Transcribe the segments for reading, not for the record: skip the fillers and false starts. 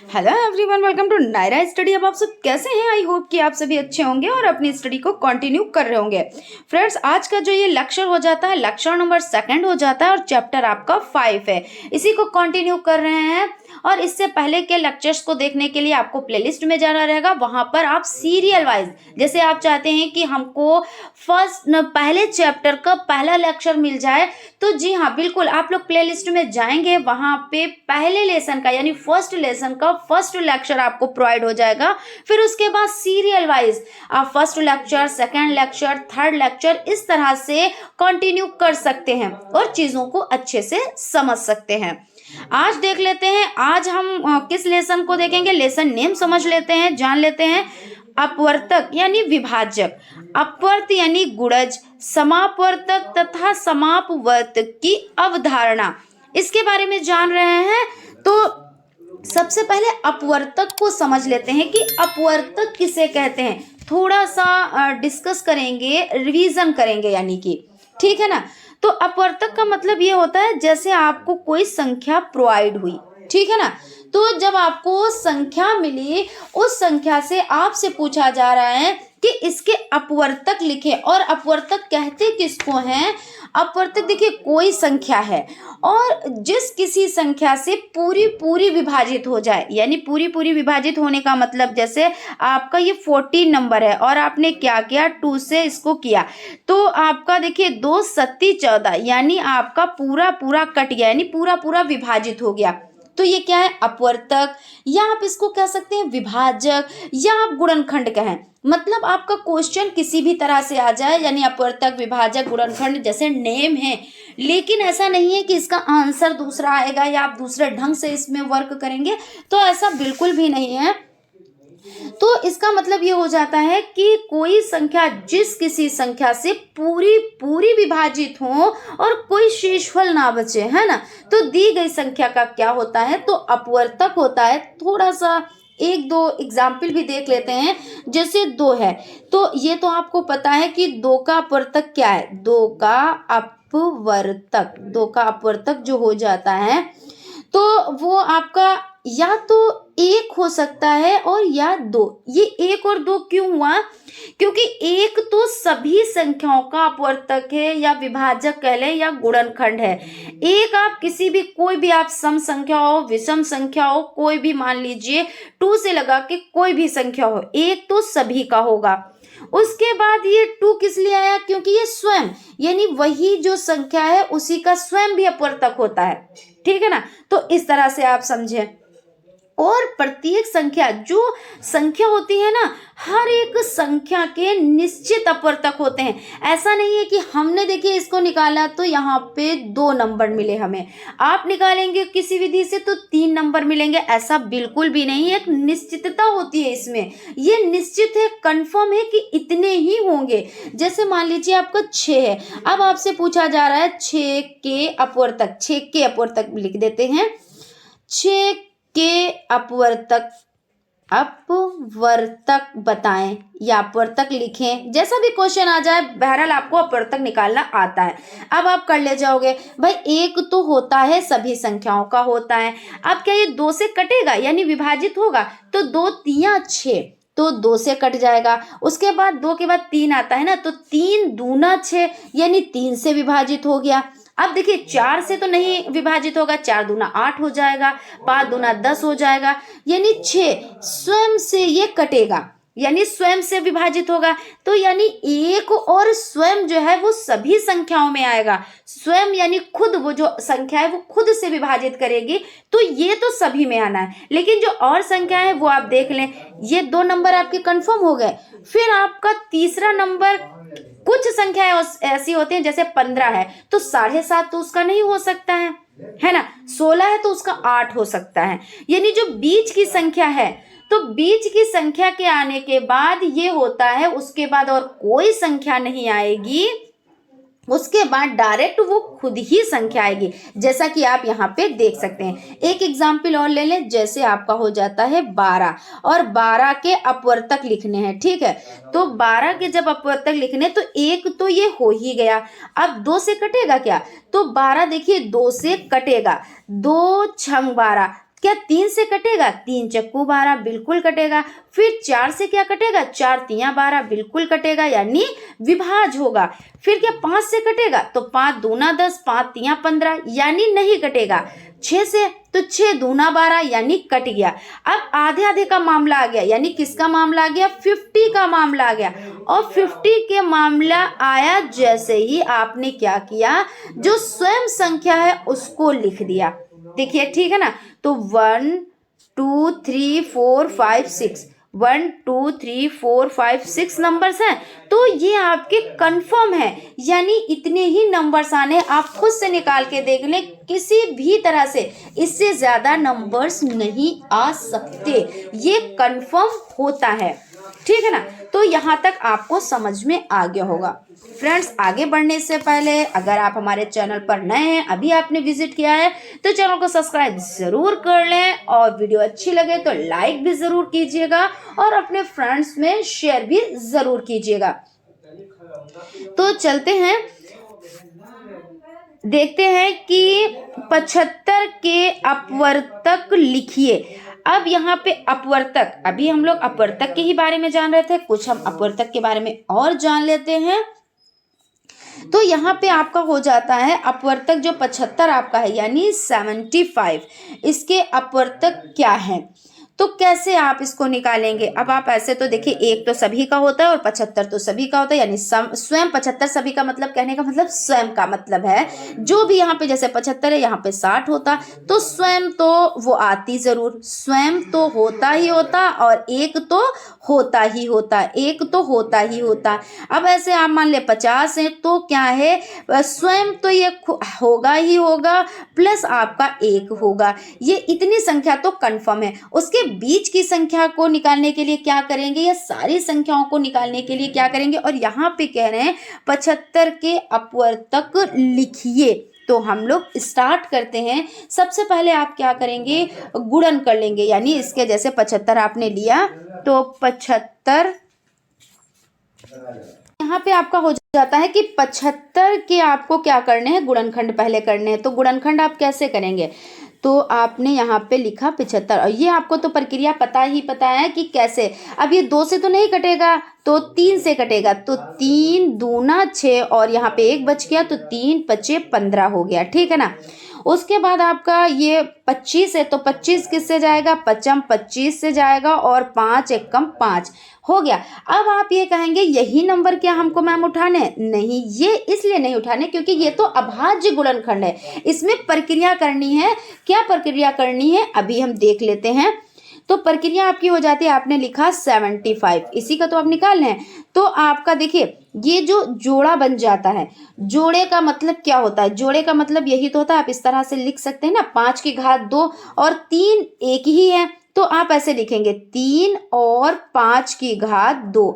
Hello everyone, welcome to Nayra study. अब आप सब कैसे हैं? आई होप कि आप सभी अच्छे होंगे और अपनी स्टडी को कंटिन्यू कर रहे होंगे। फ्रेंड्स, आज का जो ये लेक्चर हो जाता है, लेक्चर नंबर 2 हो जाता है और चैप्टर आपका 5 है। इसी को कंटिन्यू कर रहे हैं और इससे पहले के लेक्चर्स को देखने के लिए आपको प्लेलिस्ट में जाना रहेगा। वहां पर आप सीरियल वाइज, जैसे आप चाहते हैं कि हमको पहले चैप्टर का पहला लेक्चर मिल जाए, तो जी हाँ बिल्कुल, आप लोग प्लेलिस्ट में जाएंगे, वहां पे पहले लेसन का यानी फर्स्ट लेसन का फर्स्ट लेक्चर आपको प्रोवाइड हो जाएगा। फिर उसके बाद सीरियल वाइज आप first lecture, second lecture, third lecture इस तरह से कंटिन्यू कर सकते हैं और चीजों को अच्छे से समझ सकते हैं। आज देख लेते हैं, आज हम किस लेसन को देखेंगे। लेसन नेम समझ लेते हैं, जान लेते हैं। अपवर्तक यानी विभाजक, अपवर्त यानी गुणज, समापवर्तक तथा समापवर्तक की अवधारणा, इसके बारे में जान रहे हैं। तो सबसे पहले अपवर्तक को समझ लेते हैं कि अपवर्तक किसे कहते हैं। थोड़ा सा डिस्कस करेंगे, रिवीजन करेंगे यानी कि, ठीक है ना। तो अपवर्तक का मतलब ये होता है जैसे आपको कोई संख्या प्रोवाइड हुई, ठीक है ना। तो जब आपको संख्या मिली, उस संख्या से आपसे पूछा जा रहा है कि इसके अपवर्तक लिखे। और अपवर्तक कहते किसको हैं? अपवर्तक देखिए, कोई संख्या है और जिस किसी संख्या से पूरी पूरी विभाजित हो जाए, यानी पूरी पूरी विभाजित होने का मतलब जैसे आपका ये 14 नंबर है और आपने क्या किया, 2 से इसको किया, तो आपका देखिए 2 सत्ती 14, यानी आपका पूरा पूरा कट गया, यानी पूरा पूरा विभाजित हो गया। तो ये क्या है? अपवर्तक, या आप इसको कह सकते हैं विभाजक, या आप गुणनखंड कहें। मतलब आपका क्वेश्चन किसी भी तरह से आ जाए, यानी अपवर्तक, विभाजक, गुणनखंड जैसे नेम है, लेकिन ऐसा नहीं है कि इसका आंसर दूसरा आएगा या आप दूसरे ढंग से इसमें वर्क करेंगे, तो ऐसा बिल्कुल भी नहीं है। तो इसका मतलब ये हो जाता है कि कोई संख्या जिस किसी संख्या से पूरी पूरी विभाजित हो और कोई शेषफल ना बचे, है ना, तो दी गई संख्या का क्या होता है? तो अपवर्तक होता है। थोड़ा सा एक दो एग्जाम्पल भी देख लेते हैं। जैसे 2 है, तो ये तो आपको पता है कि 2 का अपवर्तक क्या है? 2 का अपवर्तक, 2 का अपवर्तक जो हो जाता है, तो वो आपका या तो 1 हो सकता है और या 2। ये 1 और 2 क्यों हुआ? क्योंकि 1 तो सभी संख्याओं का अपवर्तक है, या विभाजक कह लें, या गुणनखंड है। 1 आप किसी भी, कोई भी आप सम संख्या हो, विषम संख्या हो, कोई भी मान लीजिए 2 से लगा के कोई भी संख्या हो, 1 तो सभी का होगा। उसके बाद ये 2 किस लिए आया? क्योंकि ये स्वयं, यानी वही जो संख्या है उसी का स्वयं भी अपवर्तक होता है, ठीक है ना। तो इस तरह से आप समझें। और प्रत्येक संख्या, जो संख्या होती है ना, हर एक संख्या के निश्चित अपवर्तक होते हैं। ऐसा नहीं है कि हमने देखिए इसको निकाला तो यहाँ पे 2 नंबर मिले हमें, आप निकालेंगे किसी विधि से तो 3 नंबर मिलेंगे, ऐसा बिल्कुल भी नहीं। एक निश्चितता होती है इसमें, ये निश्चित है, कंफर्म है कि इतने ही होंगे। जैसे मान लीजिए आपका 6 है, अब आपसे पूछा जा रहा है 6 के अपवर्तक, 6 के अपवर्तक लिख देते हैं। 6 के अपवर्तक बताएं या अपवर्तक लिखें, जैसा भी क्वेश्चन आ जाए, बहरहाल आपको अपवर्तक निकालना आता है। अब आप कर ले जाओगे, भाई 1 तो होता है, सभी संख्याओं का होता है। अब क्या ये 2 से कटेगा यानी विभाजित होगा? तो 2 तिया 6, तो 2 से कट जाएगा। उसके बाद 2 के बाद 3 आता है ना, तो 3 दूना 6, यानी 3 से विभाजित हो गया। अब देखिए 4 से तो नहीं विभाजित होगा, 4 दूना 8 हो जाएगा, 5 दूना 10 हो जाएगा, यानी 6 स्वयं से ये कटेगा, यानी स्वयं से विभाजित होगा। तो यानी 1 और स्वयं जो है वो सभी संख्याओं में आएगा। स्वयं यानी खुद, वो जो संख्या है वो खुद से विभाजित करेगी, तो ये तो सभी में आना है। लेकिन जो और संख्या है वो आप देख लें, ये 2 नंबर आपके कंफर्म हो गए। फिर आपका तीसरा नंबर, कुछ संख्याएं ऐसी होती हैं जैसे 15 है तो 7.5 तो उसका नहीं हो सकता है ना। 16 है तो उसका 8 हो सकता है। यानी जो बीच की संख्या है, तो बीच की संख्या के आने के बाद ये होता है, उसके बाद और कोई संख्या नहीं आएगी, उसके बाद डायरेक्ट वो खुद ही संख्या आएगी, जैसा कि आप यहाँ पे देख सकते हैं। एक एग्जाम्पल और ले लें, जैसे आपका हो जाता है 12 और 12 के अपवर्तक लिखने हैं, ठीक है। तो 12 के जब अपवर्तक लिखने, तो 1 तो ये हो ही गया। अब 2 से कटेगा क्या? तो 12 देखिए 2 से कटेगा, 2 छंग 12, क्या 3 से कटेगा? 3 चक्कू 12 बिल्कुल कटेगा। फिर 4 से क्या कटेगा? 4 तियां 12 बिल्कुल कटेगा, यानी विभाज होगा। फिर क्या 5 से कटेगा? तो 5 दूना 10, 5 तियां 15, यानी नहीं कटेगा। 6 से, तो 6 दूना 12, यानी कट गया। अब आधे आधे का मामला आ गया, यानी किसका मामला आ गया? 50 का मामला आ गया। और 50 के मामला आया जैसे ही आपने क्या किया, जो स्वयं संख्या है उसको लिख दिया। देखिए ठीक है ना। तो 1 2 3 4 5 6, 1 2 3 4 5 6 नंबर्स हैं। तो ये आपके कंफर्म है, यानी इतने ही नंबर्स आने। आप खुद से निकाल के देख लें, किसी भी तरह से इससे ज्यादा नंबर्स नहीं आ सकते, ये कंफर्म होता है। ठीक है ना। तो यहाँ तक आपको समझ में आ गया होगा। फ्रेंड्स, आगे बढ़ने से पहले अगर आप हमारे चैनल पर नए हैं, अभी आपने विजिट किया है, तो चैनल को सब्सक्राइब जरूर कर लें, और वीडियो अच्छी लगे तो लाइक भी जरूर कीजिएगा, और अपने फ्रेंड्स में शेयर भी जरूर कीजिएगा। तो चलते हैं, देखते हैं कि 75 के अपवर्तक लिखिए। अब यहाँ पे अपवर्तक, अभी हम लोग अपवर्तक के ही बारे में जान रहे थे, कुछ हम अपवर्तक के बारे में और जान लेते हैं। तो यहाँ पे आपका हो जाता है अपवर्तक, जो 75 आपका है यानी 75, इसके अपवर्तक क्या है, तो कैसे आप इसको निकालेंगे। अब आप ऐसे तो देखिए, एक तो सभी का होता है और 75 तो सभी का होता है, यानी स्वयं 75 सभी का मतलब, कहने का मतलब स्वयं का मतलब है जो भी यहाँ पे जैसे 75 है, यहाँ पे 60 होता, तो स्वयं तो वो आती जरूर, स्वयं तो होता ही होता, और एक तो होता ही होता, एक तो होता ही होता। अब ऐसे आप मान ले 50 है, तो क्या है, स्वयं तो ये होगा ही होगा, प्लस आपका एक होगा। ये इतनी संख्या तो कंफर्म है। उसके बीच की संख्या को निकालने के लिए क्या करेंगे, या सारी संख्याओं को निकालने के लिए क्या करेंगे, और यहाँ पे कह रहे हैं 75 के अपवर्तक लिखिए। तो हम लोग स्टार्ट करते हैं। सबसे पहले आप क्या करेंगे, गुणन कर लेंगे, यानी इसके जैसे 75 आपने लिया, तो 75 यहाँ पे आपका हो जाता है कि 75 के आपको क्या करने हैं, गुणनखंड पहले करने हैं। तो गुणनखंड आप कैसे करेंगे, तो आपने यहाँ पे लिखा 75, और ये आपको तो प्रक्रिया पता है कि कैसे। अब ये 2 से तो नहीं कटेगा, तो 3 से कटेगा, तो 3 दूना 6, और यहाँ पे 1 बच गया, तो 3 5 15 हो गया। ठीक है ना। उसके बाद आपका ये 25 है, तो 25 किससे जाएगा, 25 से जाएगा, और 5 एकम 5 हो गया। अब आप ये कहेंगे यही नंबर क्या हमको मैम उठाने, नहीं, ये इसलिए नहीं उठाने क्योंकि ये तो अभाज्य गुणनखंड है, इसमें प्रक्रिया करनी है। क्या प्रक्रिया करनी है, अभी हम देख लेते हैं। तो प्रक्रिया आपकी हो जाती है, आपने लिखा 75, इसी का तो आप निकाल लें। तो आपका देखिए, ये जो जोड़ा बन जाता है, जोड़े का मतलब क्या होता है, जोड़े का मतलब यही तो होता है, आप इस तरह से लिख सकते हैं ना, 5 की घात 2 और 3 एक ही है, तो आप ऐसे लिखेंगे 3 और 5 की घात 2।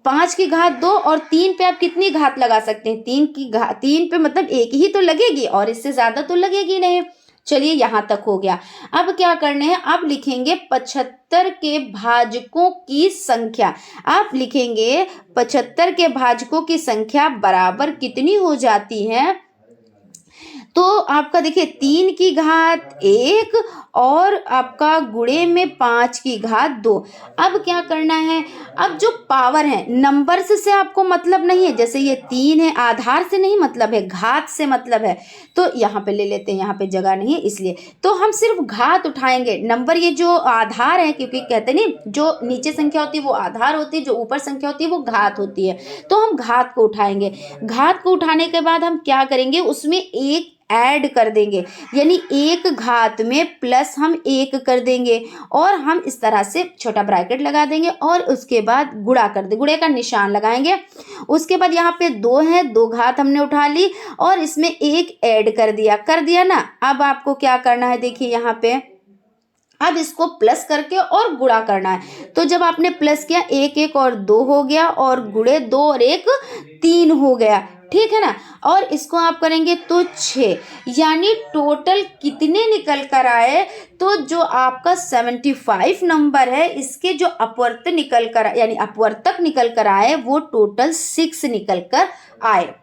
5 की घात 2 और 3 पे आप कितनी घात लगा सकते हैं, 3 की घात, 3 पे मतलब एक ही तो लगेगी, और इससे ज्यादा तो लगेगी नहीं। चलिए यहाँ तक हो गया। अब क्या करने हैं, आप लिखेंगे 75 के भाजकों की संख्या। आप लिखेंगे 75 के भाजकों की संख्या बराबर कितनी हो जाती है, तो आपका देखिए 3 की घात 1 और आपका गुणे में 5 की घात 2। अब क्या करना है, अब जो पावर है, नंबर्स से आपको मतलब नहीं है, जैसे ये 3 है, आधार से नहीं मतलब है, घात से मतलब है। तो यहाँ पे ले लेते हैं, यहाँ पे जगह नहीं है इसलिए, तो हम सिर्फ घात उठाएंगे। नंबर ये जो आधार है, क्योंकि कहते नहीं, जो नीचे संख्या होती है वो आधार होती है, जो ऊपर संख्या होती है वो घात होती है, तो हम घात को उठाएंगे। घात को उठाने के बाद हम क्या करेंगे, उसमें एक ऐड कर देंगे, यानी एक घात में प्लस हम 1 कर देंगे, और हम इस तरह से छोटा ब्रैकेट लगा देंगे, और उसके बाद गुणा कर दे, गुणे का निशान लगाएंगे। उसके बाद यहाँ पे 2 है, 2 घात हमने उठा ली, और इसमें 1 ऐड कर दिया ना। अब आपको क्या करना है, देखिए यहाँ पे, अब इसको प्लस करके और गुणा करना है। तो जब आपने प्लस किया, 1 1 और 2 हो गया, और गुणे 2 और 1 3 हो गया। ठीक है ना। और इसको आप करेंगे तो 6, यानी टोटल कितने निकल कर आए, तो जो आपका 75 नंबर है, इसके जो अपवर्त निकल कर, यानी अपवर्तक निकल कर आए, वो टोटल 6 निकल कर आए।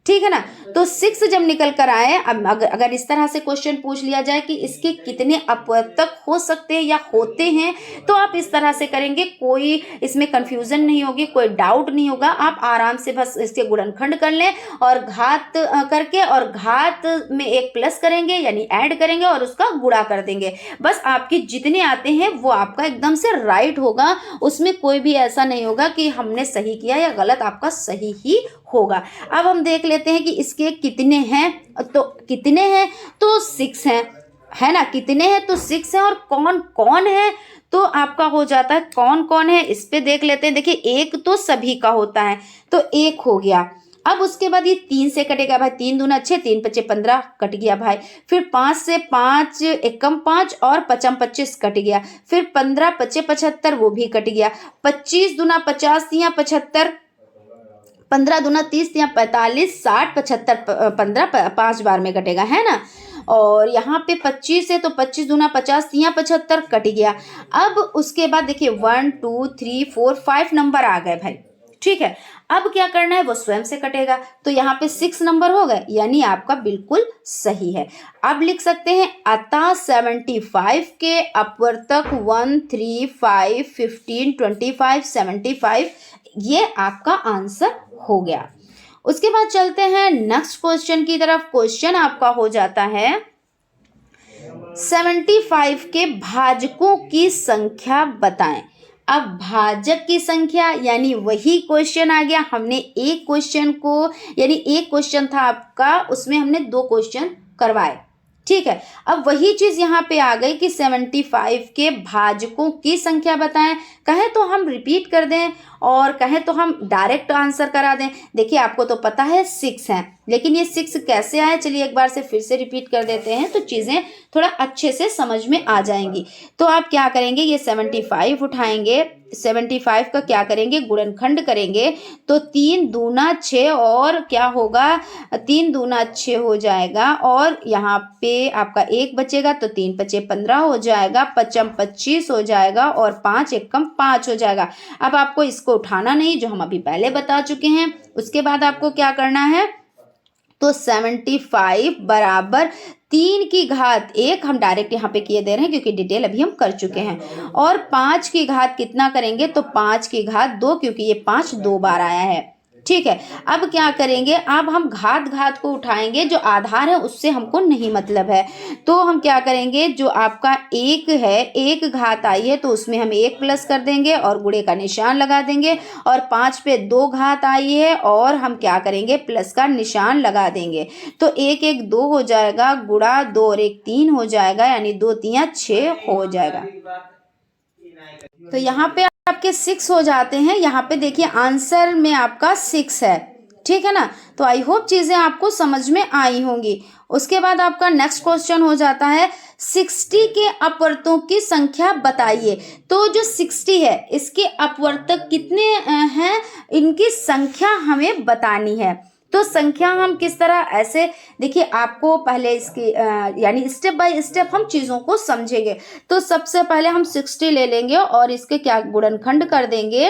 ठीक है ना। तो 6 जब निकल कर आए, अब अगर इस तरह से क्वेश्चन पूछ लिया जाए कि इसके कितने अपवर्तक हो सकते हैं या होते हैं, तो आप इस तरह से करेंगे, कोई इसमें कंफ्यूजन नहीं होगी, कोई डाउट नहीं होगा। आप आराम से बस इसके गुणनखंड कर लें और घात करके, और घात में एक प्लस करेंगे यानी ऐड करेंगे और उसका गुणा कर देंगे। बस आपके जितने आते हैं वो आपका एकदम से राइट होगा, उसमें कोई भी ऐसा नहीं होगा कि हमने सही किया या गलत, आपका सही ही होगा। अब हम देख लेते हैं कि इसके कितने हैं, तो कितने हैं, तो 6 हैं, है ना। कितने हैं तो 6 हैं, और कौन कौन है तो आपका हो जाता है कौन कौन है, इस पे देख लेते हैं। देखिए, एक तो सभी का होता है, तो एक हो गया। अब उसके बाद ये 3 से कटेगा भाई, 3 दूना 6, 3 पच्चे 15 कट गया भाई। फिर 5 से 5 एकम 5 और 5 25 कट गया। फिर 15 पच्चे 75 वो भी कट गया। 25 दूना 50 या 75, 15 दूना 30 या 45, 60 75, 15 5 बार में कटेगा, है ना। और यहाँ पे 25 है तो 25 दूना 50 या 75 कट गया। अब उसके बाद देखिए 1 2 3 4 5 नंबर आ गए भाई, ठीक है। अब क्या करना है, वो स्वयं से कटेगा, तो यहाँ पे 6 नंबर हो गए, यानी आपका बिल्कुल सही है। अब लिख सकते हैं अतः 75 के अपवर्तक 1 3 5 15 25 75, ये आपका आंसर हो गया। उसके बाद चलते हैं नेक्स्ट क्वेश्चन की तरफ। क्वेश्चन आपका हो जाता है 75 के भाजकों की संख्या बताएं। अब भाजक की संख्या यानी वही क्वेश्चन आ गया, हमने एक क्वेश्चन को, यानी एक क्वेश्चन था आपका, उसमें हमने 2 क्वेश्चन करवाए, ठीक है। अब वही चीज यहाँ पे आ गई कि 75 के भाजकों की संख्या बताएं। कहें तो हम रिपीट कर दें और कहें तो हम डायरेक्ट आंसर करा दें। देखिए, आपको तो पता है 6 हैं, लेकिन ये 6 कैसे आए, चलिए एक बार से फिर से रिपीट कर देते हैं, तो चीज़ें थोड़ा अच्छे से समझ में आ जाएंगी। तो आप क्या करेंगे, ये 75 उठाएंगे, 75 का क्या करेंगे, गुणनखंड करेंगे, तो 3 दूना 6 और क्या होगा, 3 दूना 6 हो जाएगा, और यहाँ पे आपका 1 बचेगा, तो 3 पचे 15 हो जाएगा, 5 25 हो जाएगा, और 5 एकम 5 हो जाएगा। अब आपको इसको उठाना नहीं, जो हम अभी पहले बता चुके हैं। उसके बाद आपको क्या करना है, तो 75 बराबर 3 की घात 1, हम डायरेक्ट यहाँ पे किए दे रहे हैं क्योंकि डिटेल अभी हम कर चुके हैं, और 5 की घात कितना करेंगे, तो 5 की घात 2, क्योंकि ये 5 2 बार आया है, ठीक है। अब क्या करेंगे, अब हम घात को उठाएंगे, जो आधार है उससे हमको नहीं मतलब है, तो हम क्या करेंगे, जो आपका 1 है, 1 घात आई है तो उसमें हम 1 प्लस कर देंगे और गुणे का निशान लगा देंगे, और 5 पे 2 घात आई है और हम क्या करेंगे, प्लस का निशान लगा देंगे, तो 1 1 2 हो जाएगा, गुणा 2 और 1 3 हो जाएगा, यानी 2 3 6 हो जाएगा। तो यहाँ पे आपके 6 हो जाते हैं। यहाँ पे देखिए आंसर में आपका 6 है, ठीक है ना। तो आई होप चीजें आपको समझ में आई होंगी। उसके बाद आपका नेक्स्ट क्वेश्चन हो जाता है 60 के अपवर्तों की संख्या बताइए। तो जो 60 है इसके अपवर्तक कितने हैं, इनकी संख्या हमें बतानी है। तो संख्या हम किस तरह, ऐसे देखिए, आपको पहले इसकी यानी स्टेप बाय स्टेप हम चीज़ों को समझेंगे। तो सबसे पहले हम 60 ले लेंगे और इसके क्या गुणनखंड कर देंगे,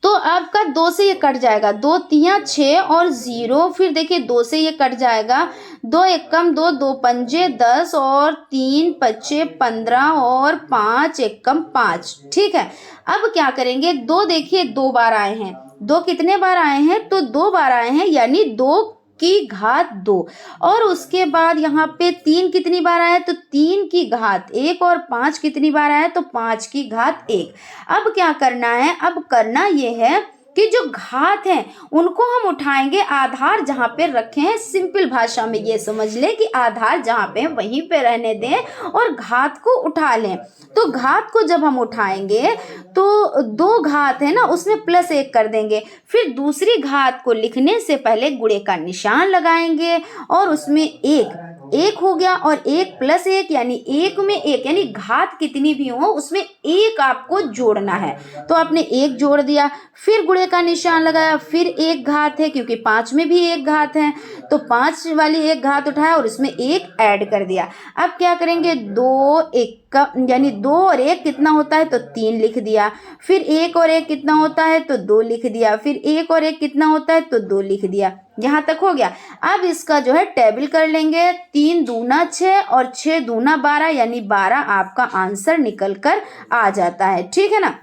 तो आपका 2 से ये कट जाएगा, 2 3 6 और 0, फिर देखिए 2 से ये कट जाएगा, 2 एकम 2, 2 पंजे 10 और 3 पच्चे 15 और 5 एकम 5, ठीक है। अब क्या करेंगे, 2 देखिए 2 बार आए हैं, 2 कितने बार आए हैं, तो 2 बार आए हैं, यानी 2 की घात 2, और उसके बाद यहाँ पे 3 कितनी बार आया, तो 3 की घात 1, और 5 कितनी बार आया, तो 5 की घात 1। अब क्या करना है, अब करना ये है कि जो घात हैं उनको हम उठाएंगे, आधार जहाँ पे रखे हैं, सिंपल भाषा में ये समझ लें कि आधार जहाँ पे वहीं पे रहने दें और घात को उठा लें। तो घात को जब हम उठाएंगे तो 2 घात है ना, उसमें प्लस 1 कर देंगे, फिर दूसरी घात को लिखने से पहले गुणे का निशान लगाएंगे और उसमें 1 हो गया, और 1 प्लस 1 यानी 1 में 1, यानी घात कितनी भी हो उसमें 1 आपको जोड़ना है। तो आपने 1 जोड़ दिया, फिर गुणे का निशान लगाया, फिर 1 घात है क्योंकि 5 में भी 1 घात है, तो 5 वाली 1 घात उठाया और उसमें 1 ऐड कर दिया। अब क्या करेंगे, 2 1 यानी 2 और 1 कितना होता है तो 3 लिख दिया, फिर 1 और 1 कितना होता है तो 2 लिख दिया, फिर 1 और 1 कितना होता है तो 2 लिख दिया। यहाँ तक हो गया। अब इसका जो है टेबल कर लेंगे, 3 दूना 6 और 6 दूना 12 यानी 12 आपका आंसर निकल कर आ जाता है। ठीक है ना।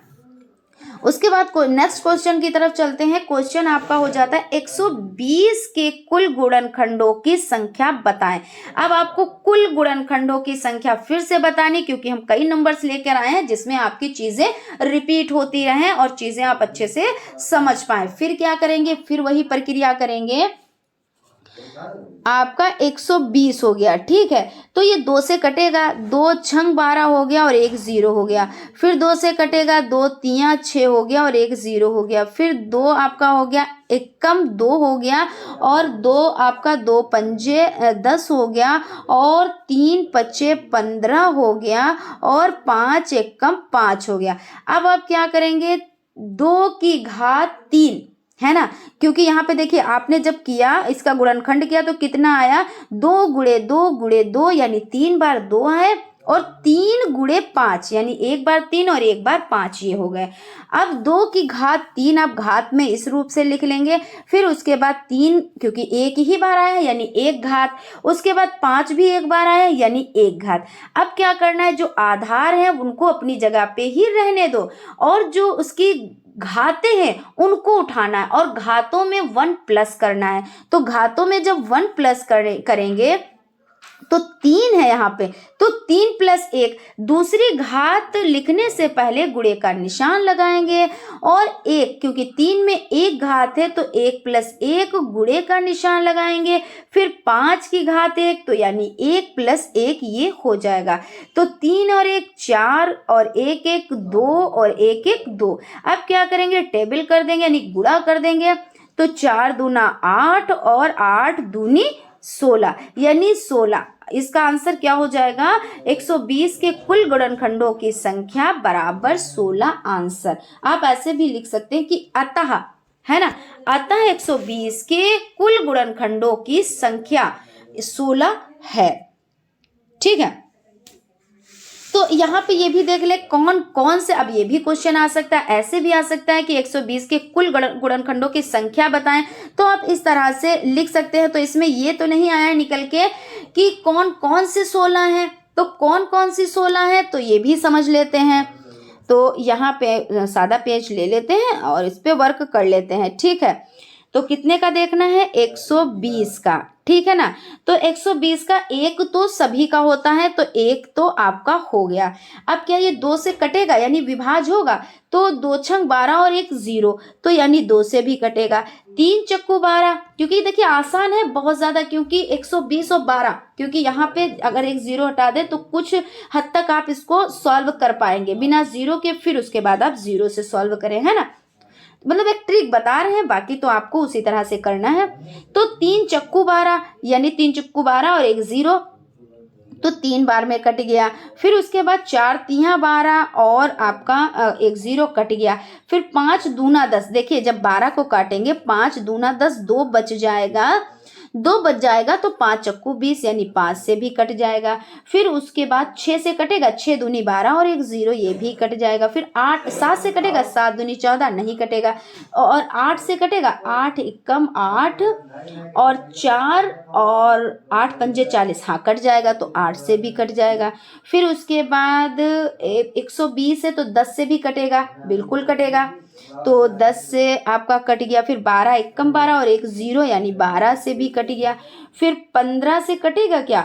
उसके बाद नेक्स्ट क्वेश्चन की तरफ चलते हैं। क्वेश्चन आपका हो जाता है 120 के कुल गुणनखंडों की संख्या बताएं। अब आपको कुल गुणनखंडों की संख्या फिर से बतानी, क्योंकि हम कई नंबर्स लेकर आए हैं जिसमें आपकी चीजें रिपीट होती रहें और चीजें आप अच्छे से समझ पाए। फिर क्या करेंगे, फिर वही प्रक्रिया करेंगे। आपका 120 हो गया, ठीक है। तो ये 2 से कटेगा, 2 छंग 12 हो गया और 1 0 हो गया। फिर 2 से कटेगा, 2 तिया 6 हो गया और 1 0 हो गया। फिर 2 आपका हो गया, 1 कम 2 हो गया और 2 आपका 2 पंजे 10 हो गया और 3 पच्चे 15 हो गया और 5 1 कम 5 हो गया। अब आप क्या करेंगे, 2 की घात 3 है ना, क्योंकि यहाँ पे देखिए आपने जब किया इसका गुणनखंड किया तो कितना आया, 2 गुणे 2 गुणे 2 यानी 3 बार 2 है और 3 गुणे 5 यानी 1 बार 3 और 1 बार 5 ये हो गए। अब 2 की घात 3 आप घात में इस रूप से लिख लेंगे। फिर उसके बाद 3 क्योंकि 1 ही बार आया यानी 1 घात, उसके बाद 5 भी 1 बार आया यानी 1 घात। अब क्या करना है, जो आधार है उनको अपनी जगह पे ही रहने दो और जो उसकी घाते हैं उनको उठाना है और घातों में 1 प्लस करना है। तो घातों में जब 1 प्लस करेंगे तो 3 है यहाँ पे, तो 3 प्लस 1, दूसरी घात लिखने से पहले गुणे का निशान लगाएंगे और 1 क्योंकि 3 में 1 घात है तो 1 प्लस 1 गुणे का निशान लगाएंगे। फिर 5 की घात 1 तो यानी 1 प्लस 1 ये हो जाएगा। तो 3 और 1 4 और 1 1 2 और 1 1 2। अब क्या करेंगे, टेबल कर देंगे यानी गुणा कर देंगे। तो 4 दूना 8 और 8 दूनी 16 यानी 16। इसका आंसर क्या हो जाएगा, 120 के कुल गुणनखंडों की संख्या बराबर 16 आंसर। आप ऐसे भी लिख सकते हैं कि अतः, है ना, अतः 120 के कुल गुणनखंडों की संख्या 16 है। ठीक है। तो यहाँ पे ये भी देख ले कौन कौन से, अब ये भी क्वेश्चन आ सकता है, ऐसे भी आ सकता है कि 120 के कुल गुणनखंडों की संख्या बताएं। तो आप इस तरह से लिख सकते हैं। तो इसमें ये तो नहीं आया निकल के कि कौन कौन से 16 हैं, तो कौन कौन सी 16 है तो ये भी समझ लेते हैं। तो यहाँ पे सादा पेज ले लेते हैं और इस पे वर्क कर लेते हैं। ठीक है। तो कितने का देखना है, 120 का, ठीक है ना। तो 120 का एक तो सभी का होता है तो एक तो आपका हो गया। अब क्या ये 2 से कटेगा यानी विभाज होगा, तो 2 छंग 12 और 1 0 तो यानी 2 से भी कटेगा। 3 चक्कू 12, क्योंकि देखिए आसान है बहुत ज्यादा, क्योंकि 120 और 12, क्योंकि यहाँ पे अगर एक 0 हटा दे तो कुछ हद तक आप इसको सॉल्व कर पाएंगे बिना 0 के। फिर उसके बाद आप 0 से सॉल्व करें, है ना, मतलब एक ट्रिक बता रहे हैं, बाकी तो आपको उसी तरह से करना है। तो 3 चक्कू 12 यानी 3 चक्कू 12 और 1 0 तो 3 बार में कट गया। फिर उसके बाद 4 तिया 12 और आपका 1 0 कट गया। फिर 5 दूना 10, देखिए जब 12 को काटेंगे 5 दूना 10, 2 बच जाएगा, 2 बच जाएगा तो 5 चक्कू 20 यानी 5 से भी कट जाएगा। फिर उसके बाद 6 से कटेगा, 6 दूनी 12 और 1 0 ये भी कट जाएगा। फिर 7 से कटेगा, 7 दूनी 14 नहीं कटेगा। और 8 से कटेगा, 8 एकम 8 और 4 और 8 पंजे 40, हाँ कट जाएगा तो 8 से भी कट जाएगा। फिर उसके बाद 120 है तो 10 से भी कटेगा, बिल्कुल कटेगा, तो 10 से आपका कट गया। फिर 12 एकम 12 और 1 0 यानी 12 से भी कट गया। फिर 15 से कटेगा क्या,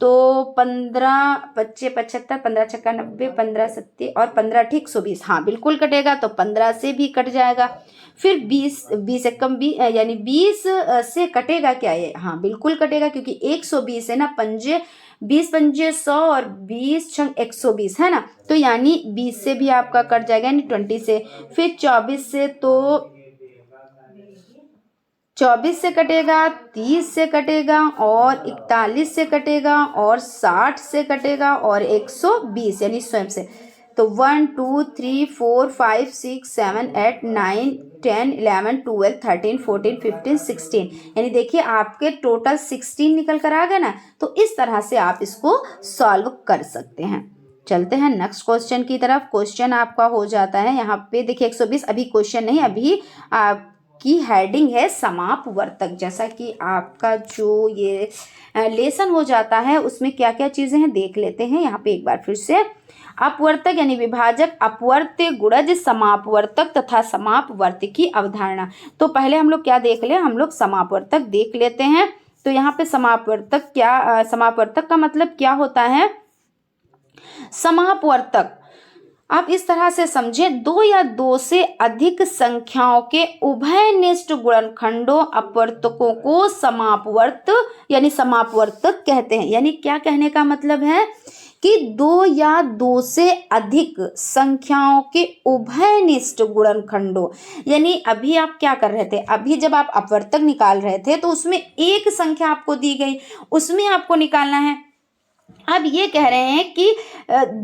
तो 15 25 75, 15 छक्का 90, 15 सत्ते और 15 ठीक 120, हाँ बिल्कुल कटेगा, तो 15 से भी कट जाएगा। फिर 20 एकम 20 यानी 20 से कटेगा क्या ये, हाँ बिल्कुल कटेगा, क्योंकि 120 है ना, पंजे 20 पंजे 100 और 20 छंग 120 है ना, तो यानी 20 से भी आपका कट जाएगा यानी 20 से। फिर 24 से, तो 24 से कटेगा, 30 से कटेगा और 41 से कटेगा और 60 से कटेगा और 120 यानी स्वयं से। तो 1 2 3 4 5 6 7 8 9 10 11 12 13 14 15 16 यानी देखिए आपके टोटल 16 निकल कर आ गए ना। तो इस तरह से आप इसको सॉल्व कर सकते हैं। चलते हैं नेक्स्ट क्वेश्चन की तरफ। क्वेश्चन आपका हो जाता है यहाँ पे देखिए 120, अभी क्वेश्चन नहीं, अभी आपकी हेडिंग है समापवर्तक। जैसा कि आपका जो ये लेसन हो जाता है उसमें क्या क्या चीज़ें हैं देख लेते हैं यहाँ पे एक बार फिर से। अपवर्तक यानी विभाजक, अपवर्त्य, गुणज, समापवर्तक तथा समापवर्त्य की अवधारणा। तो पहले हम लोग क्या देख लें, हम लोग समापवर्तक देख लेते हैं। तो यहाँ पे समापवर्तक क्या, समापवर्तक का मतलब क्या होता है। समापवर्तक आप इस तरह से समझें, दो या दो से अधिक संख्याओं के उभयनिष्ठ गुणनखंडों अपवर्तकों को समापवर्त यानी समापवर्तक कहते हैं। यानी क्या कहने का मतलब है कि दो या दो से अधिक संख्याओं के उभयनिष्ठ गुणनखंडों, यानी अभी आप क्या कर रहे थे, अभी जब आप अपवर्तक निकाल रहे थे तो उसमें एक संख्या आपको दी गई, उसमें आपको निकालना है। अब ये कह रहे हैं कि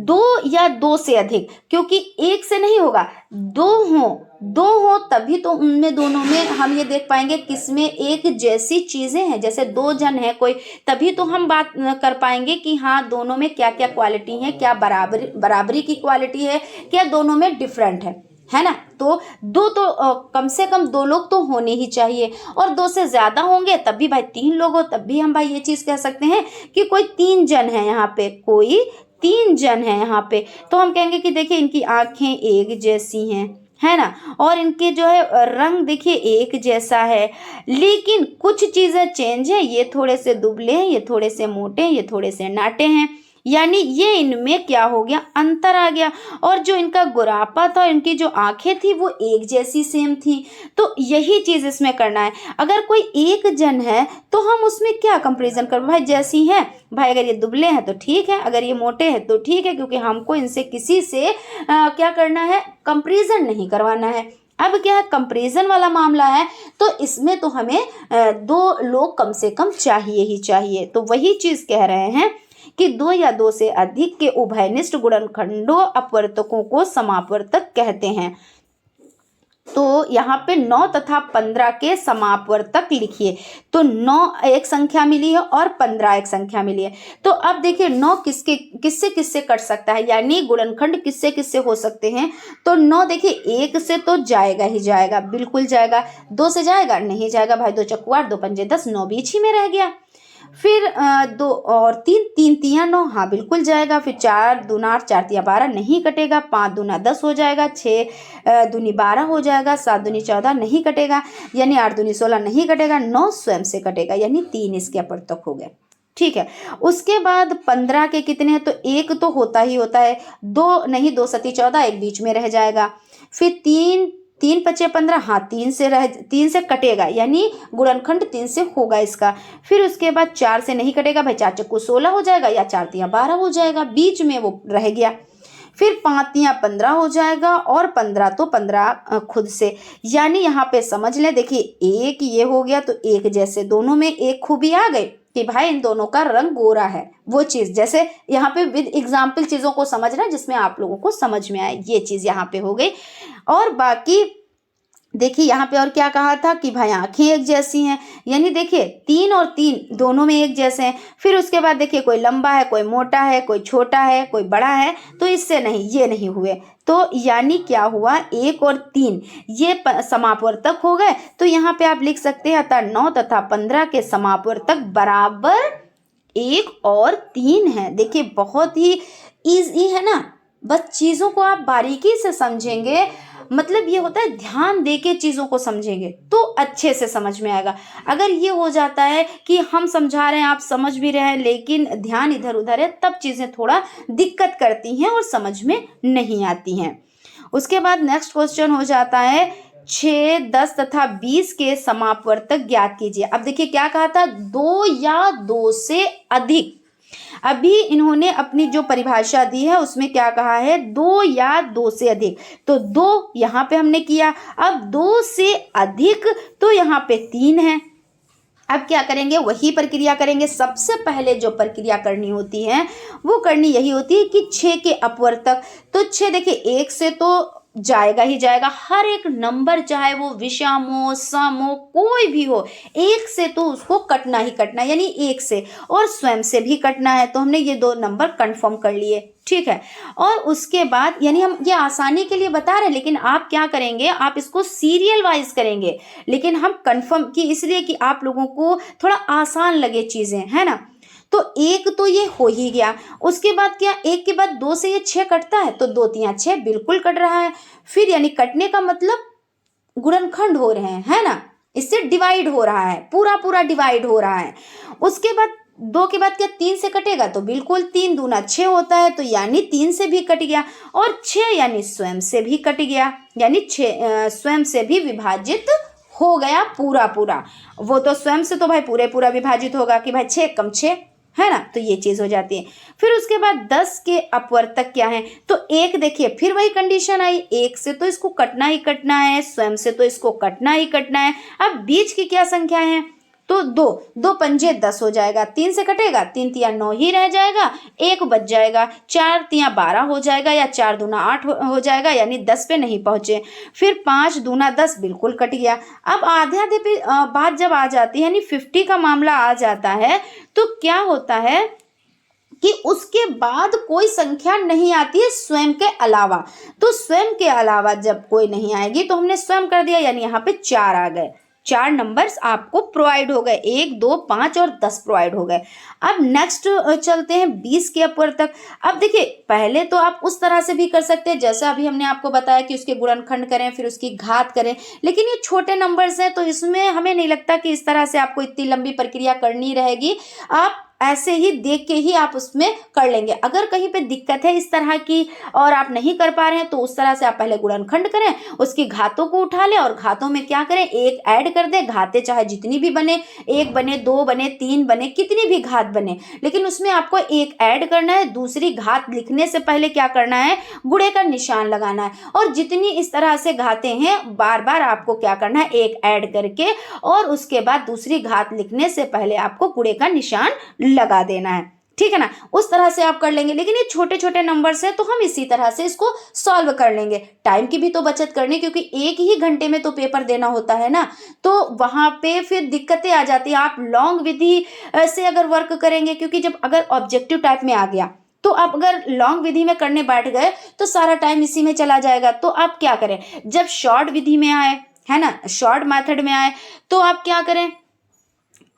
दो या दो से अधिक, क्योंकि एक से नहीं होगा, दो हो तभी तो उनमें दोनों में हम ये देख पाएंगे किसमें एक जैसी चीजें हैं। जैसे दो जन है कोई, तभी तो हम बात कर पाएंगे कि हाँ दोनों में क्या क्या क्वालिटी है, क्या बराबरी की क्वालिटी है, क्या दोनों में डिफरेंट है ना। तो दो तो कम से कम दो लोग तो होने ही चाहिए, और दो से ज्यादा होंगे तब भी भाई तीन लोग हो, तब भी हम भाई ये चीज कह सकते हैं कि कोई तीन जन है यहाँ पे, कोई तीन जन है यहाँ पे। तो हम कहेंगे कि देखिए इनकी आंखें एक जैसी हैं, है ना, और इनके जो है रंग देखिए एक जैसा है, लेकिन कुछ चीजें चेंज है, ये थोड़े से दुबले हैं, ये थोड़े से मोटे हैं, ये थोड़े से नाटे हैं, यानी ये इनमें क्या हो गया, अंतर आ गया। और जो इनका गुरापा था, इनकी जो आंखें थी वो एक जैसी सेम थी। तो यही चीज इसमें करना है। अगर कोई एक जन है तो हम उसमें क्या कंपैरिजन कर, भाई जैसी हैं, भाई अगर ये दुबले हैं तो ठीक है, अगर ये मोटे हैं तो ठीक है, क्योंकि हमको इनसे किसी से क्या करना है, कंपैरिजन नहीं करवाना है। अब क्या है, कंपैरिजन वाला मामला है, तो इसमें तो हमें दो लोग कम से कम चाहिए ही चाहिए। तो वही चीज कह रहे हैं कि दो या दो से अधिक के उभयनिष्ठ गुणनखंडों अपवर्तकों को समापवर्तक कहते हैं। तो यहाँ पे 9 तथा 15 के समापवर्तक लिखिए। तो 9 एक संख्या मिली है और 15 एक संख्या मिली है। तो अब देखिए 9 किससे किससे कट सकता है, यानी गुणनखंड किससे किससे हो सकते हैं। तो 9 देखिए एक से तो जाएगा ही जाएगा, बिल्कुल जाएगा। 2 से जाएगा, नहीं जाएगा भाई, 2 चक्कू 8, 2 पंजे 10, 9 बीच ही में रह गया। फिर 2 और 3, 3 तियां 9, हाँ बिल्कुल जाएगा। फिर 4 दूना 8, 4 तियां 12 नहीं कटेगा। 5 दूना 10 हो जाएगा, 6 दूनी 12 हो जाएगा, 7 दूनी 14 नहीं कटेगा, यानी 8 दूनी 16 नहीं कटेगा, 9 स्वयं से कटेगा, यानी 3 इसके अपवर्तक हो गए। ठीक है। उसके बाद 15 के कितने हैं, तो एक तो होता ही होता है, 2 नहीं, 2 सती 14, एक बीच में रह जाएगा। फिर 3 पचे 15, हाँ 3 से कटेगा, यानी गुणनखंड 3 से होगा इसका। फिर उसके बाद 4 से नहीं कटेगा भाई, 4 चक्कू 16 हो जाएगा, या 4 तियां 12 हो जाएगा, बीच में वो रह गया। फिर 5 तियां 15 हो जाएगा, और 15 तो 15 खुद से, यानी यहाँ पे समझ लें, देखिए एक ये हो गया, तो एक जैसे दोनों में एक खूबी आ गई कि भाई इन दोनों का रंग गोरा है। वो चीज जैसे यहाँ पे विद एग्जाम्पल चीजों को समझना, जिसमें आप लोगों को समझ में आए, ये चीज यहाँ पे हो गई। और बाकी देखिए यहाँ पे और क्या कहा था कि भाई आंखें एक जैसी हैं, यानी देखिए 3 और 3 दोनों में एक जैसे हैं। फिर उसके बाद देखिए कोई लंबा है, कोई मोटा है, कोई छोटा है, कोई बड़ा है, तो इससे नहीं, ये नहीं हुए। तो यानी क्या हुआ, 1 और 3 ये समापवर्तक हो गए। तो यहाँ पे आप लिख सकते हैं अतः 9 तथा 15 के समापवर्तक बराबर 1 और 3 है। देखिए बहुत ही ईजी है ना, बस चीज़ों को आप बारीकी से समझेंगे, मतलब ये होता है ध्यान देके चीज़ों को समझेंगे तो अच्छे से समझ में आएगा। अगर ये हो जाता है कि हम समझा रहे हैं, आप समझ भी रहे हैं, लेकिन ध्यान इधर उधर है, तब चीज़ें थोड़ा दिक्कत करती हैं और समझ में नहीं आती हैं। उसके बाद नेक्स्ट क्वेश्चन हो जाता है 6, 10 तथा 20 के समापवर्तक ज्ञात कीजिए। अब देखिए क्या कहा था, 2 या 2 से अधिक। अभी इन्होंने अपनी जो परिभाषा दी है उसमें क्या कहा है, 2 या 2 से अधिक। तो 2 यहाँ पे हमने किया, अब 2 से अधिक तो यहाँ पे 3 है। अब क्या करेंगे, वही प्रक्रिया करेंगे। सबसे पहले जो प्रक्रिया करनी होती है वो करनी यही होती है कि 6 के अपवर्तक। तो 6 देखिए 1 से तो जाएगा ही जाएगा। हर एक नंबर चाहे वो विषम हो, सम हो, कोई भी हो, एक से तो उसको कटना ही कटना, यानी एक से और स्वयं से भी कटना है। तो हमने ये दो नंबर कंफर्म कर लिए, ठीक है। और उसके बाद यानी हम ये आसानी के लिए बता रहे हैं, लेकिन आप क्या करेंगे, आप इसको सीरियल वाइज करेंगे, लेकिन हम कंफर्म की इसलिए कि आप लोगों को थोड़ा आसान लगे चीजें, है ना। तो एक तो ये हो ही गया। उसके बाद क्या, एक के बाद दो से ये 6 कटता है, तो 2 तिया 6 बिल्कुल कट रहा है। फिर यानी कटने का मतलब गुणनखंड हो रहे हैं, है ना, इससे डिवाइड हो रहा है, पूरा पूरा डिवाइड हो रहा है। उसके बाद 2 के बाद क्या 3 से कटेगा, तो बिल्कुल 3 दूना 6 होता है, तो यानी 3 से भी कट गया। और 6 यानी स्वयं से भी कट गया, यानी 6 स्वयं से भी विभाजित हो गया पूरा पूरा। वो तो स्वयं से तो भाई पूरे पूरा विभाजित होगा कि भाई 6 कम 6, है ना, तो ये चीज हो जाती है। फिर उसके बाद 10 के अपवर्तक क्या है, तो एक देखिए फिर वही कंडीशन आई, एक से तो इसको कटना ही कटना है, स्वयं से तो इसको कटना ही कटना है। अब बीच की क्या संख्या है, तो 2, 2 पंजे 10 हो जाएगा, 3 से कटेगा, 3 तिया 9 ही रह जाएगा, एक बच जाएगा, 4 तिया 12 हो जाएगा, या 4 दूना 8 हो जाएगा, यानी 10 पे नहीं पहुंचे। फिर 5 दूना 10 बिल्कुल कट गया। अब आधे आधे पे बात जब आ जाती है, यानी 50 का मामला आ जाता है, तो क्या होता है कि उसके बाद कोई संख्या नहीं आती है स्वयं के अलावा। तो स्वयं के अलावा जब कोई नहीं आएगी तो हमने स्वयं कर दिया, यानी यहाँ पे 4 आ गए, 4 नंबर्स आपको प्रोवाइड हो गए, 1, 2, 5 और 10 प्रोवाइड हो गए। अब नेक्स्ट चलते हैं 20 के अपवर्तक। अब देखिए पहले तो आप उस तरह से भी कर सकते हैं जैसा अभी हमने आपको बताया कि उसके गुणनखंड करें फिर उसकी घात करें, लेकिन ये छोटे नंबर्स हैं तो इसमें हमें नहीं लगता कि इस तरह से आपको इतनी लंबी प्रक्रिया करनी रहेगी। आप ऐसे ही देख के ही आप उसमें कर लेंगे। अगर कहीं पे दिक्कत है इस तरह की और आप नहीं कर पा रहे हैं तो उस तरह से आप पहले गुणनखंड करें, उसकी घातों को उठा लें और घातों में क्या करें, एक ऐड कर दें। घातें चाहे जितनी भी बने, 1 बने, 2 बने, 3 बने, कितनी भी घात बने, लेकिन उसमें आपको एक ऐड करना है। दूसरी घात लिखने से पहले क्या करना है, गुणे का निशान लगाना है। और जितनी इस तरह से घातें हैं बार बार आपको क्या करना है, एक ऐड करके और उसके बाद दूसरी घात लिखने से पहले आपको गुणे का निशान लगा देना है, ठीक है ना। उस तरह से आप कर लेंगे, लेकिन ये छोटे छोटे नंबर्स हैं तो हम इसी तरह से इसको सॉल्व कर लेंगे। टाइम की भी तो बचत करनी, क्योंकि एक ही घंटे में तो पेपर देना होता है ना, तो वहां पे फिर दिक्कतें आ जाती है। आप लॉन्ग विधि से अगर वर्क करेंगे, क्योंकि जब अगर ऑब्जेक्टिव टाइप में आ गया तो आप अगर लॉन्ग विधि में करने बैठ गए तो सारा टाइम इसी में चला जाएगा। तो आप क्या करें, जब शॉर्ट विधि में आए, है ना, शॉर्ट मेथड में आए, तो आप क्या करें,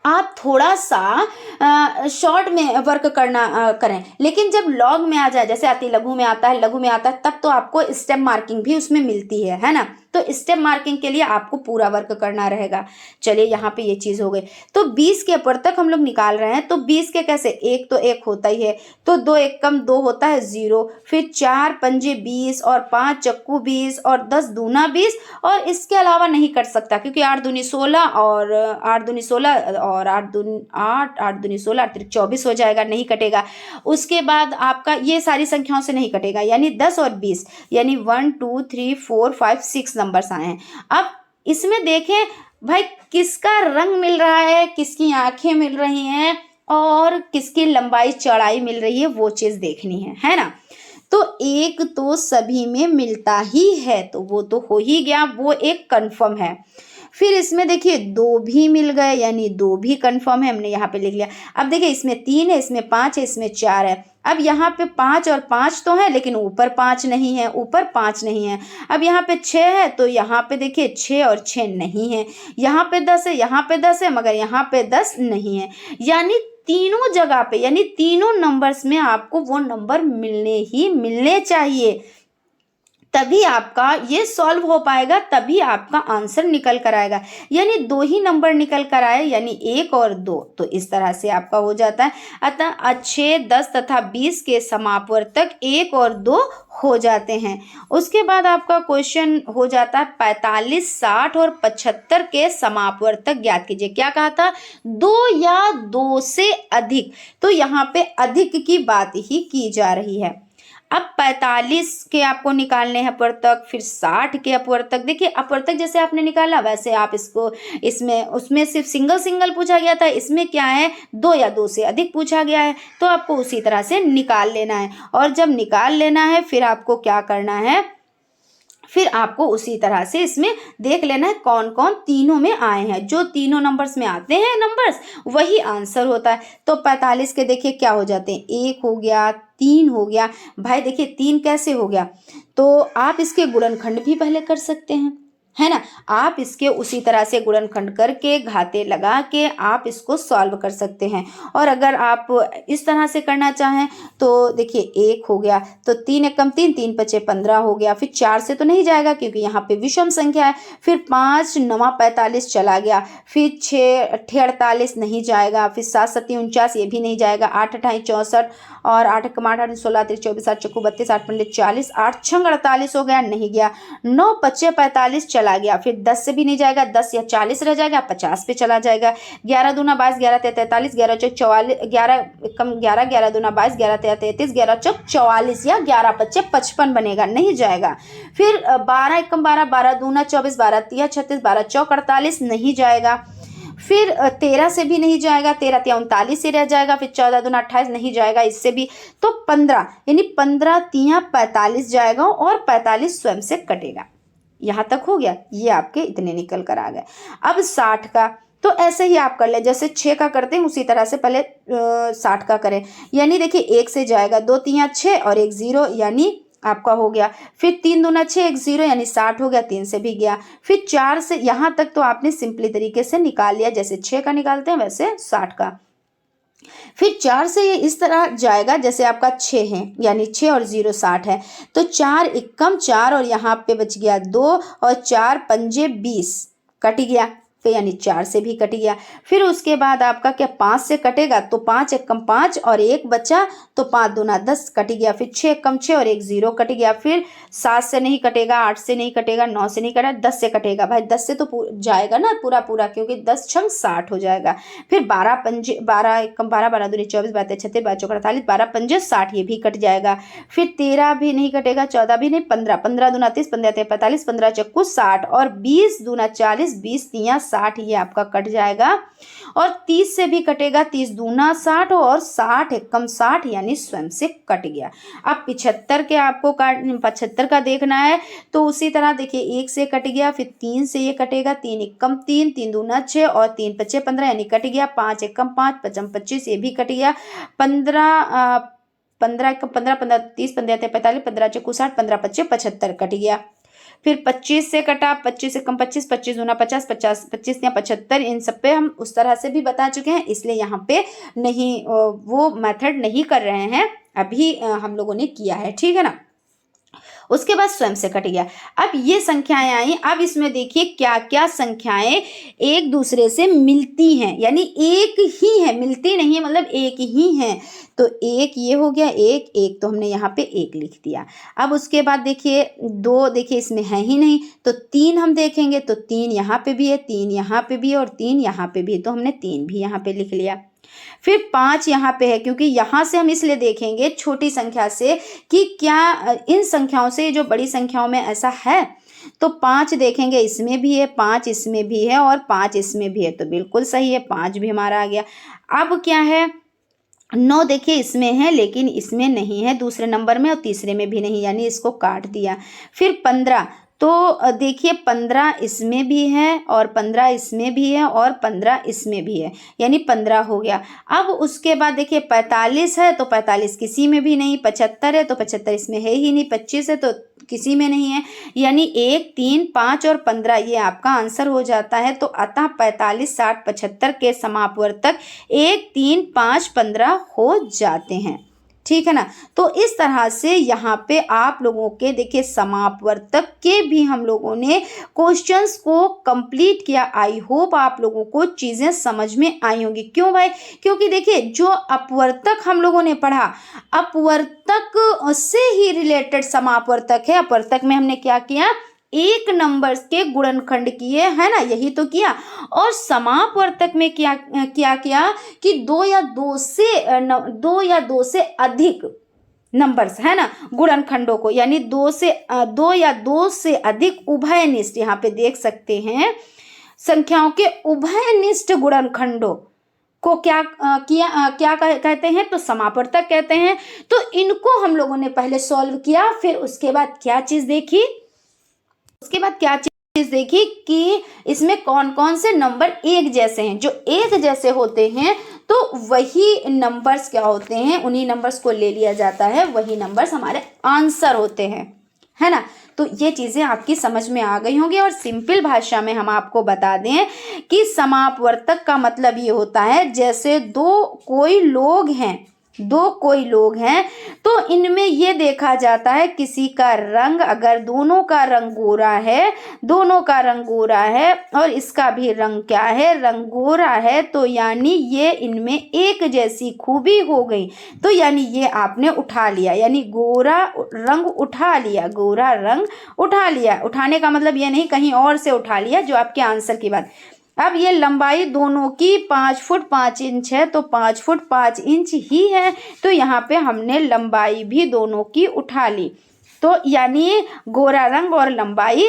आप थोड़ा सा शॉर्ट में वर्क करना करें। लेकिन जब लॉन्ग में आ जाए, जैसे अति लघु में आता है, लघु में आता है, तब तो आपको स्टेप मार्किंग भी उसमें मिलती है ना। तो स्टेप मार्किंग के लिए आपको पूरा वर्क करना रहेगा। चलिए यहाँ पे ये चीज हो गई। तो 20 के अपवर्तक हम लोग निकाल रहे हैं, तो 20 के कैसे, एक तो एक होता ही है, तो 2 एक कम 2 होता है 0, फिर 4 पंजे 20 और 5 चक्कू 20 और 10 दूना 20, और इसके अलावा नहीं कट सकता क्योंकि 8 दूनी 16 और 8 दूनी 16 और 8 दूनी 8, 8 दूनी 16, 8 24 हो जाएगा, नहीं कटेगा। उसके बाद आपका ये सारी संख्याओं से नहीं कटेगा, यानी 10 और 20, यानी 1 2 3 4 5 6 नंबर्स आए हैं। अब इसमें देखें भाई किसका रंग मिल रहा है, किसकी आंखें मिल रही हैं और किसकी लंबाई चौड़ाई मिल रही है, वो चीज देखनी है ना। तो एक तो सभी में मिलता ही है, तो वो तो हो ही गया, वो एक कंफर्म है। फिर इसमें देखिए 2 भी मिल गए, यानी 2 भी कंफर्म है, हमने यहाँ पे लिख लिया। अब देखिए इसमें 3 है, इसमें 5 है, इसमें 4 है। अब यहाँ पे 5 और 5 तो है, लेकिन ऊपर 5 नहीं है, ऊपर 5 नहीं है। अब यहाँ पे 6 है, तो यहाँ पे देखिए 6 और 6 नहीं है। यहाँ पे 10 है, यहाँ पे 10 है, मगर यहाँ पे 10 नहीं है। यानी तीनों जगह पे, यानी तीनों नंबर्स में आपको वो नंबर मिलने ही मिलने चाहिए, तभी आपका ये सॉल्व हो पाएगा, तभी आपका आंसर निकल कर आएगा। यानी 2 ही नंबर निकल कर आए, यानी 1 और 2, तो इस तरह से आपका हो जाता है। अतः 6, 10 तथा 20 के समापवर्तक 1 और 2 हो जाते हैं। उसके बाद आपका क्वेश्चन हो जाता है 45, 60 और 75 के समापवर्तक ज्ञात कीजिए। क्या कहा था, 2 या 2 से अधिक, तो यहाँ पे अधिक की बात ही की जा रही है। अब 45 के आपको निकालने हैं अपवर्तक, फिर 60 के अपवर्तक। देखिए अपवर्तक जैसे आपने निकाला वैसे आप इसको, इसमें उसमें सिर्फ सिंगल सिंगल पूछा गया था, इसमें क्या है 2 या 2 से अधिक पूछा गया है, तो आपको उसी तरह से निकाल लेना है। और जब निकाल लेना है फिर आपको क्या करना है, फिर आपको उसी तरह से इसमें देख लेना है कौन कौन तीनों में आए हैं। जो तीनों नंबर्स में आते हैं नंबर्स, वही आंसर होता है। तो 45 के देखिए क्या हो जाते हैं, 1 हो गया, 3 हो गया। भाई देखिए 3 कैसे हो गया, तो आप इसके गुणनखंड भी पहले कर सकते हैं, है ना। आप इसके उसी तरह से गुणनखंड करके घाते लगा के आप इसको सॉल्व कर सकते हैं। और अगर आप इस तरह से करना चाहें तो देखिए 1 हो गया, तो 3 एकम 3, 3 पचे 15 हो गया। फिर 4 से तो नहीं जाएगा क्योंकि यहाँ पे विषम संख्या है। फिर 5 9 45 चला गया। फिर 6 8 48 नहीं जाएगा। फिर 7 7 49 ये भी नहीं जाएगा। 8 8 64 और 8 एकम 8 8 16 3 24 8 चक्कू 32 8 पंजे 40 8 छंग 48 हो गया, नहीं गया। 9 पचे 45 चला गया। फिर 10 से भी नहीं जाएगा, 10 या 40 रह जाएगा, 50 पे चला जाएगा। 11 दूना 22, 11 तेरह 43, 11 चौक 44, 11 एकम 11, 11 दूना 22, 11 तेरह 33, 11 चौक 44 या 11 पच्चे 55 बनेगा, नहीं जाएगा। फिर 12 एकम 12, 12 दूना 24, 12 तिया 36, 12 चौक 48 नहीं जाएगा। फिर 13 से भी नहीं जाएगा, 13 तिया 39 से रह जाएगा। फिर 14 दूना 28 नहीं जाएगा इससे भी। तो 15 यानी 15 तिया 45 जाएगा और 45 स्वयं से कटेगा। यहाँ तक हो गया, ये आपके इतने निकल कर आ गए। अब 60 का तो ऐसे ही आप कर ले, जैसे 6 का करते हैं उसी तरह से पहले 60 का करें। यानी देखिए 1 से जाएगा, 2 तिया 6 और 1 0 यानी आपका हो गया। फिर 3 दूना 6 1 0 यानी 60 हो गया, 3 से भी गया। फिर 4 से यहाँ तक तो आपने सिंपली तरीके से निकाल लिया, जैसे 6 का निकालते हैं वैसे 60 का। फिर 4 से ये इस तरह जाएगा जैसे आपका 6 है, यानी 6 और 0 60 है। तो 4 एकम 4 और यहाँ पे बच गया 2 और 4 पंजे 20 कट गया, तो यानी 4 से भी कट गया। फिर उसके बाद आपका क्या 5 से कटेगा, तो 5 एकम 5 और 1 बचा, तो 5 दूना 10 कट गया। फिर 6 एकम 6 और 1 0 कट गया। फिर 7 से नहीं कटेगा, 8 से नहीं कटेगा, 9 से नहीं कटेगा, 10 से कटेगा। भाई 10 से तो जाएगा ना पूरा पूरा, क्योंकि 10 छंग 60 हो जाएगा। फिर 12 पंजे 12 एकम 12, 12 दूनी 24, 12 36, 12 चौक 48, 12 पंजे 60 ये भी कट जाएगा। फिर 13 भी नहीं कटेगा, 14 भी नहीं, 15 15 दूना 30, 15 तेरह 45, 15 चक्कू 60 और 20 दूना 40, 20 तिया 60 ये आपका कट जाएगा। और 30 से भी कटेगा, 30 दूना 60 और 60 एकम 60 यानी स्वयं से कट गया। अब 75 के आपको 75 का देखना है, तो उसी तरह देखिए 1 से कट गया, फिर 3 से ये कटेगा, 3 एकम 3, 3 दूना 6 और 3 पच्चे 15 यानी कट गया। 5 एकम 5, 5 25 ये भी कट गया। 15 15 एकम 15, 15 30, 15 तेरह 45, 15 चक्कू 60, 15 पच्चे 75 कट गया। फिर 25 से कटा, 25 एकम 25, 25 दूना 50, 50 25 या 75, इन सब पे हम उस तरह से भी बता चुके हैं, इसलिए यहाँ पे नहीं वो मेथड नहीं कर रहे हैं, अभी हम लोगों ने किया है, ठीक है ना। उसके बाद स्वयं से कट गया। अब ये संख्याएं आई, अब इसमें देखिए क्या क्या संख्याएं एक दूसरे से मिलती हैं, यानी एक ही है, मिलती नहीं है मतलब एक ही हैं। तो एक ये हो गया, एक एक तो हमने यहाँ पे एक लिख दिया। अब उसके बाद देखिए 2, देखिए इसमें है ही नहीं, तो 3 हम देखेंगे, तो 3 यहाँ पे भी है, 3 यहाँ पे भी है और 3 यहाँ पे भी है, तो हमने 3 भी यहाँ पे लिख लिया। फिर 5 यहाँ पे है, क्योंकि यहाँ से हम इसलिए देखेंगे छोटी संख्या से कि क्या इन संख्याओं से जो बड़ी संख्याओं में ऐसा है, तो 5 देखेंगे, इसमें भी है, 5 इसमें भी है और 5 इसमें भी है, तो बिल्कुल सही है, 5 भी हमारा आ गया। अब क्या है, 9 देखिए इसमें है लेकिन इसमें नहीं है, दूसरे नंबर में और तीसरे में भी नहीं, यानी इसको काट दिया। फिर 15, तो देखिए 15 इसमें भी है और 15 इसमें भी है और 15 इसमें भी है, यानी 15 हो गया। अब उसके बाद देखिए 45 है, तो 45 किसी में भी नहीं। 75 है, तो 75 इसमें है ही नहीं। 25 है, तो किसी में नहीं है, यानी 1 3 5 और 15 ये आपका आंसर हो जाता है। तो अतः 45 60 75 के समापवर्तक 1 3 5 15 हो जाते हैं, ठीक है ना। तो इस तरह से यहाँ पे आप लोगों के देखिए समापवर्तक के भी हम लोगों ने क्वेश्चंस को कंप्लीट किया। आई होप आप लोगों को चीज़ें समझ में आई होंगी। क्यों भाई, क्योंकि देखिए जो अपवर्तक हम लोगों ने पढ़ा, अपवर्तक से ही रिलेटेड समापवर्तक है। अपवर्तक में हमने क्या किया, एक नंबर के गुणनखंड किए, है ना, यही तो किया। और समापवर्तक में क्या किया कि 2 या 2 से अधिक नंबर्स, है ना, गुणनखंडों को, यानी 2 या 2 से अधिक उभयनिष्ठ, यहाँ पे देख सकते हैं संख्याओं के उभयनिष्ठ गुणनखंडों को क्या कहते हैं, तो समापवर्तक कहते हैं। तो इनको हम लोगों ने पहले सॉल्व किया, फिर उसके बाद क्या चीज देखी, उसके बाद क्या चीज देखी कि इसमें कौन कौन से नंबर एक जैसे हैं। जो एक जैसे होते हैं तो वही नंबर्स क्या होते हैं, उन्हीं नंबर्स को ले लिया जाता है, वही नंबर्स हमारे आंसर होते हैं, है ना। तो ये चीजें आपकी समझ में आ गई होंगी। और सिंपल भाषा में हम आपको बता दें कि समापवर्तक का मतलब ये होता है जैसे दो कोई लोग हैं तो इनमें ये देखा जाता है किसी का रंग, अगर दोनों का रंग गोरा है और इसका भी रंग क्या है, रंग गोरा है, तो यानी ये इनमें एक जैसी खूबी हो गई। तो यानी ये आपने उठा लिया, यानी गोरा रंग उठा लिया। उठाने का मतलब ये नहीं कहीं और से उठा लिया, जो आपके आंसर की बात। अब ये लंबाई दोनों की 5 फुट 5 इंच है, तो 5 फुट 5 इंच ही है, तो यहाँ पे हमने लंबाई भी दोनों की उठा ली। तो यानी गोरा रंग और लंबाई,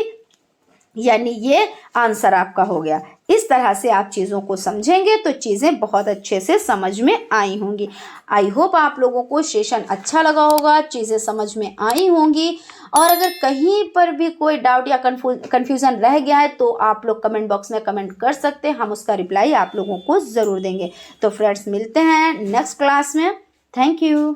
यानी ये आंसर आपका हो गया। इस तरह से आप चीज़ों को समझेंगे तो चीज़ें बहुत अच्छे से समझ में आई होंगी। आई होप आप लोगों को सेशन अच्छा लगा होगा, चीज़ें समझ में आई होंगी। और अगर कहीं पर भी कोई डाउट या कन्फ्यूज़न रह गया है तो आप लोग कमेंट बॉक्स में कमेंट कर सकते हैं, हम उसका रिप्लाई आप लोगों को ज़रूर देंगे। तो फ्रेंड्स, मिलते हैं नेक्स्ट क्लास में। Thank you.